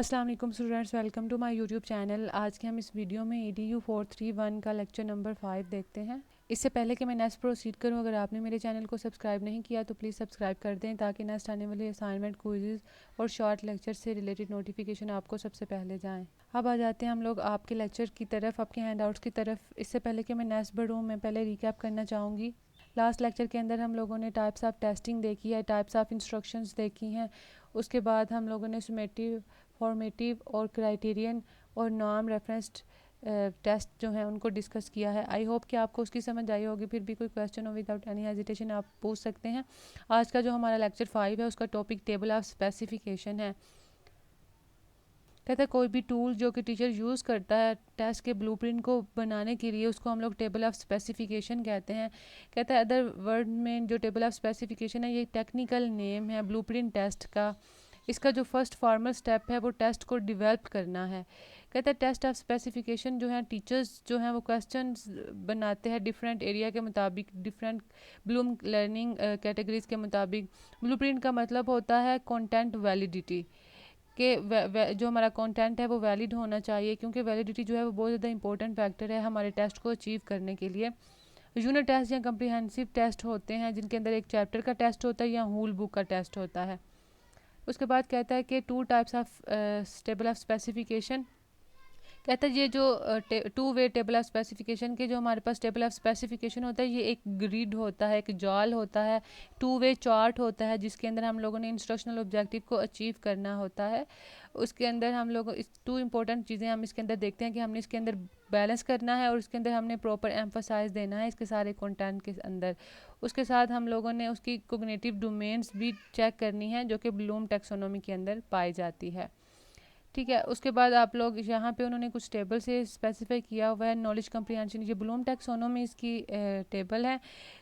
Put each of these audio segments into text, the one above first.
अस्सलाम वालेकुम students, welcome to my YouTube channel. आज के हम इस वीडियो में EDU 431 का लेक्चर नंबर 5 देखते हैं। इससे पहले कि मैं नेक्स्ट प्रोसीड करूं, अगर आपने मेरे चैनल को सब्सक्राइब नहीं किया तो प्लीज़ सब्सक्राइब कर दें ताकि नेक्स्ट आने वाले असाइनमेंट, क्विज़ और शॉर्ट लेक्चर से रिलेटेड नोटिफिकेशन आपको सबसे पहले जाएँ। अब आ जाते हैं हम लोग आपके लेक्चर की तरफ, आपके हैंडआउट्स की तरफ। इससे पहले कि मैं नेक्स्ट बढ़ूँ, मैं पहले रिकैप करना चाहूँगी। लास्ट लेक्चर के अंदर हम लोगों ने टाइप्स ऑफ टेस्टिंग देखी है, टाइप्स ऑफ इंस्ट्रक्शंस देखी हैं। उसके बाद हम लोगों ने सुमेटिव, फॉर्मेटिव और क्राइटेरियन और नॉर्म रेफरेंस्ड टेस्ट जो हैं उनको डिस्कस किया है। आई होप कि आपको उसकी समझ आई होगी। फिर भी कोई क्वेश्चन हो विदाउट एनी हेजिटेशन आप पूछ सकते हैं। आज का जो हमारा लेक्चर 5 है उसका टॉपिक टेबल ऑफ स्पेसिफिकेशन है। कहता है कोई भी टूल जो कि टीचर यूज़ करता है टेस्ट के ब्लूप्रिंट को बनाने के लिए, उसको हम लोग टेबल ऑफ स्पेसिफिकेशन कहते हैं। कहता है अदर वर्ड में जो टेबल ऑफ स्पेसिफिकेशन है ये टेक्निकल नेम है ब्लूप्रिंट टेस्ट का। इसका जो फर्स्ट फॉर्मल स्टेप है वो टेस्ट को डेवलप करना है। कहता है टेस्ट ऑफ स्पेसिफिकेशन जो है, टीचर्स जो हैं वो क्वेश्चंस बनाते हैं डिफरेंट एरिया के मुताबिक, डिफरेंट ब्लूम लर्निंग कैटेगरीज के मुताबिक। ब्लूप्रिंट का मतलब होता है कंटेंट वैलिडिटी, कि जो हमारा कंटेंट है वो वैलिड होना चाहिए, क्योंकि वैलिडिटी जो है वो बहुत ज़्यादा इंपॉर्टेंट फैक्टर है हमारे टेस्ट को अचीव करने के लिए। यूनिट टेस्ट या कम्प्रीहेंसिव टेस्ट होते हैं जिनके अंदर एक चैप्टर का टेस्ट होता है या होल बुक का टेस्ट होता है। उसके बाद कहता है कि two types of table of specification. कहता है ये जो two way table of specification के जो हमारे पास टेबल ऑफ स्पेसिफिकेशन होता है ये एक ग्रिड होता है, एक जाल होता है, टू वे चार्ट होता है जिसके अंदर हम लोगों ने इंस्ट्रक्शनल ऑब्जेक्टिव को अचीव करना होता है। उसके अंदर हम लोग इस टू इंपॉर्टेंट चीज़ें हम इसके अंदर देखते हैं कि हमने इसके अंदर बैलेंस करना है और इसके अंदर हमने प्रॉपर एम्फोसाइज देना है इसके सारे कंटेंट के अंदर। उसके साथ हम लोगों ने उसकी कोग्निटिव डोमेन्स भी चेक करनी है जो कि ब्लूम टैक्सोनॉमी के अंदर पाई जाती है। ठीक है, उसके बाद आप लोग यहाँ पे उन्होंने कुछ टेबल से स्पेसिफाई किया हुआ है नॉलेज कंप्रीहेंशन। ये ब्लूम टैक्सोनॉमी इसकी टेबल है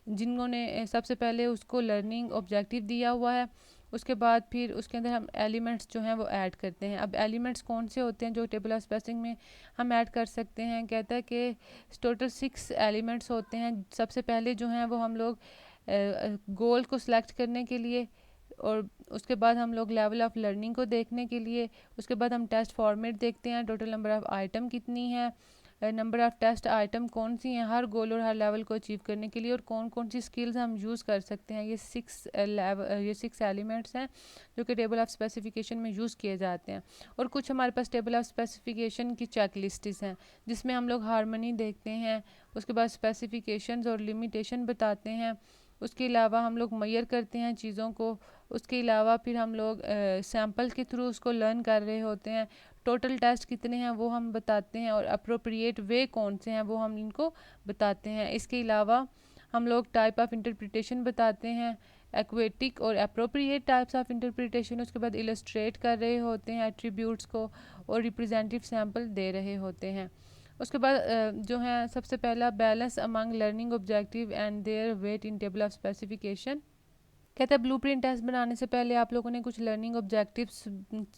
जिन्होंने सबसे पहले उसको लर्निंग ऑब्जेक्टिव दिया हुआ है। उसके बाद फिर उसके अंदर हम एलिमेंट्स जो हैं वो ऐड करते हैं। अब एलिमेंट्स कौन से होते हैं जो टेबल ऑफ स्पेसिंग में हम ऐड कर सकते हैं? कहता है कि टोटल 6 एलिमेंट्स होते हैं। सबसे पहले जो हैं वो हम लोग गोल को सिलेक्ट करने के लिए, और उसके बाद हम लोग लेवल ऑफ लर्निंग को देखने के लिए, उसके बाद हम टेस्ट फॉर्मेट देखते हैं, टोटल नंबर ऑफ़ आइटम कितनी है, नंबर ऑफ़ टेस्ट आइटम कौन सी हैं हर गोल और हर लेवल को अचीव करने के लिए, और कौन कौन सी स्किल्स हम यूज़ कर सकते हैं। ये 6 एलिमेंट्स हैं जो कि टेबल ऑफ स्पेसिफिकेशन में यूज़ किए जाते हैं। और कुछ हमारे पास टेबल ऑफ स्पेसिफिकेशन की चेक लिस्ट्स हैं जिसमें हम लोग हार्मनी देखते हैं, उसके बाद स्पेसिफिकेशंस और लिमिटेशन बताते हैं। उसके अलावा हम लोग मेजर करते हैं चीज़ों को। उसके अलावा फिर हम लोग सैम्पल के थ्रू उसको लर्न कर रहे होते हैं। टोटल टेस्ट कितने हैं वो हम बताते हैं, और अप्रोप्रिएट वे कौन से हैं वो हम इनको बताते हैं। इसके अलावा हम लोग टाइप ऑफ इंटरप्रिटेशन बताते हैं, एक्वेटिक और अप्रोप्रिएट टाइप्स ऑफ इंटरप्रिटेशन। उसके बाद इलस्ट्रेट कर रहे होते हैं एट्रीब्यूट्स को और रिप्रेजेंटेटिव सैम्पल दे रहे होते हैं। उसके बाद जो है सबसे पहला balance among learning objective and their weight in table of specification. कहता है ब्लूप्रिंट टेस्ट बनाने से पहले आप लोगों ने कुछ लर्निंग ऑब्जेक्टिव्स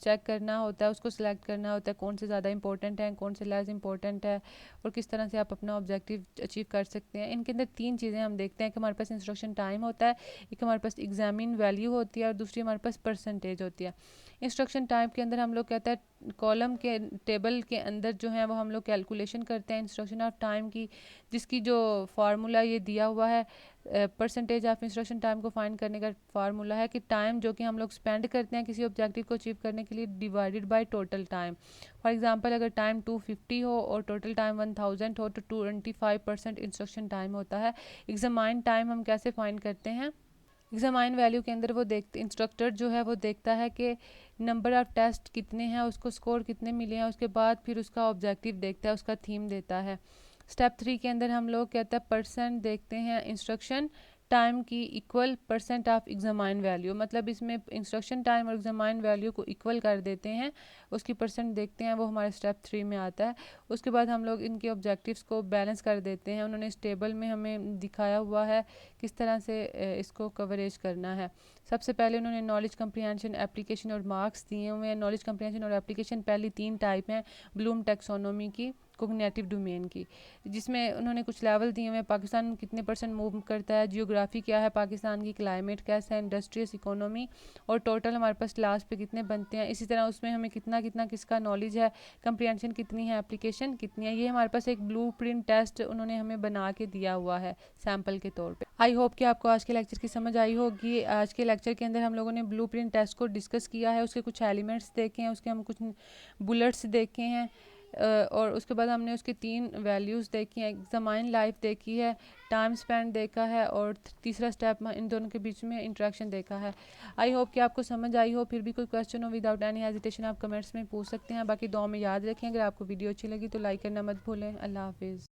चेक करना होता है, उसको सिलेक्ट करना होता है कौन से ज़्यादा इंपॉर्टेंट हैं, कौन से लेस इंपॉर्टेंट है, और किस तरह से आप अपना ऑब्जेक्टिव अचीव कर सकते हैं। इनके अंदर 3 चीज़ें हम देखते हैं कि हमारे पास इंस्ट्रक्शन टाइम होता है, एक हमारे पास एग्जामिन वैल्यू होती है और दूसरी हमारे पास परसेंटेज होती है। इंस्ट्रक्शन टाइम के अंदर हम लोग कहता है कॉलम के टेबल के अंदर जो है वो हम लोग कैलकुलेशन करते हैं इंस्ट्रक्शन ऑफ टाइम की, जिसकी जो फार्मूला ये दिया हुआ है परसेंटेज ऑफ इंस्ट्रक्शन टाइम को फाइंड करने का फार्मूला है कि टाइम जो कि हम लोग स्पेंड करते हैं किसी ऑब्जेक्टिव को अचीव करने के लिए divided by total time. For example अगर टाइम 250 हो और टोटल टाइम 1000 हो तो 25% इंस्ट्रक्शन टाइम होता है। एग्जामाइन टाइम हम कैसे फाइंड करते हैं? एग्जामाइन वैल्यू के अंदर वो देखते इंस्ट्रक्टर जो है वो देखता है कि नंबर ऑफ़ टेस्ट कितने हैं, उसको स्कोर कितने मिले हैं, उसके बाद फिर उसका ऑब्जेक्टिव देखता है, उसका थीम देता है। स्टेप 3 के अंदर हम लोग कहते हैं परसेंट देखते हैं इंस्ट्रक्शन टाइम की equal percent of examine value, मतलब इसमें इंस्ट्रक्शन टाइम और एग्जामाइन वैल्यू को इक्वल कर देते हैं, उसकी परसेंट देखते हैं, वो हमारे स्टेप 3 में आता है। उसके बाद हम लोग इनके ऑब्जेक्टिव्स को बैलेंस कर देते हैं। उन्होंने इस टेबल में हमें दिखाया हुआ है किस तरह से इसको कवरेज करना है। सबसे पहले उन्होंने नॉलेज कंप्रीहेंशन, एप्लीकेशन और मार्क्स दिए हुए हैं। नॉलेज कंप्रीहेंशन और एप्लीकेशन पहली 3 टाइप हैं ब्लूम टैक्सोनॉमी की। कोग्निटिव डोमेन की, जिसमें उन्होंने कुछ लेवल दिए हुए हैं। पाकिस्तान कितने % मूव करता है, जियोग्राफी क्या है पाकिस्तान की, क्लाइमेट कैसा है, इंडस्ट्रियस इकोनॉमी, और टोटल हमारे पास क्लास पे कितने बनते हैं। इसी तरह उसमें हमें कितना कितना किसका नॉलेज है, कंप्रीहेंशन कितनी है, एप्लीकेशन कितनी है। ये हमारे पास एक ब्लूप्रिंट टेस्ट उन्होंने हमें बना के दिया हुआ है सैम्पल के तौर पे। आई होप कि आपको आज के लेक्चर की समझ आई होगी। आज के लेक्चर के अंदर हम लोगों ने ब्लूप्रिंट टेस्ट को डिस्कस किया है, उसके कुछ एलिमेंट्स देखे हैं, उसके हम कुछ बुलेट्स देखे हैं, और उसके बाद हमने उसके 3 वैल्यूज़ देखी हैं। एग्जामाइन लाइफ देखी है, टाइम स्पेंड देखा है, और तीसरा स्टेप इन दोनों के बीच में इंटरेक्शन देखा है। आई होप कि आपको समझ आई हो। फिर भी कोई क्वेश्चन हो विदाउट एनी हेजिटेशन आप कमेंट्स में पूछ सकते हैं। बाकी दुआ में याद रखें, अगर आपको वीडियो अच्छी लगी तो लाइक करना मत भूलें। अल्लाह हाफिज़।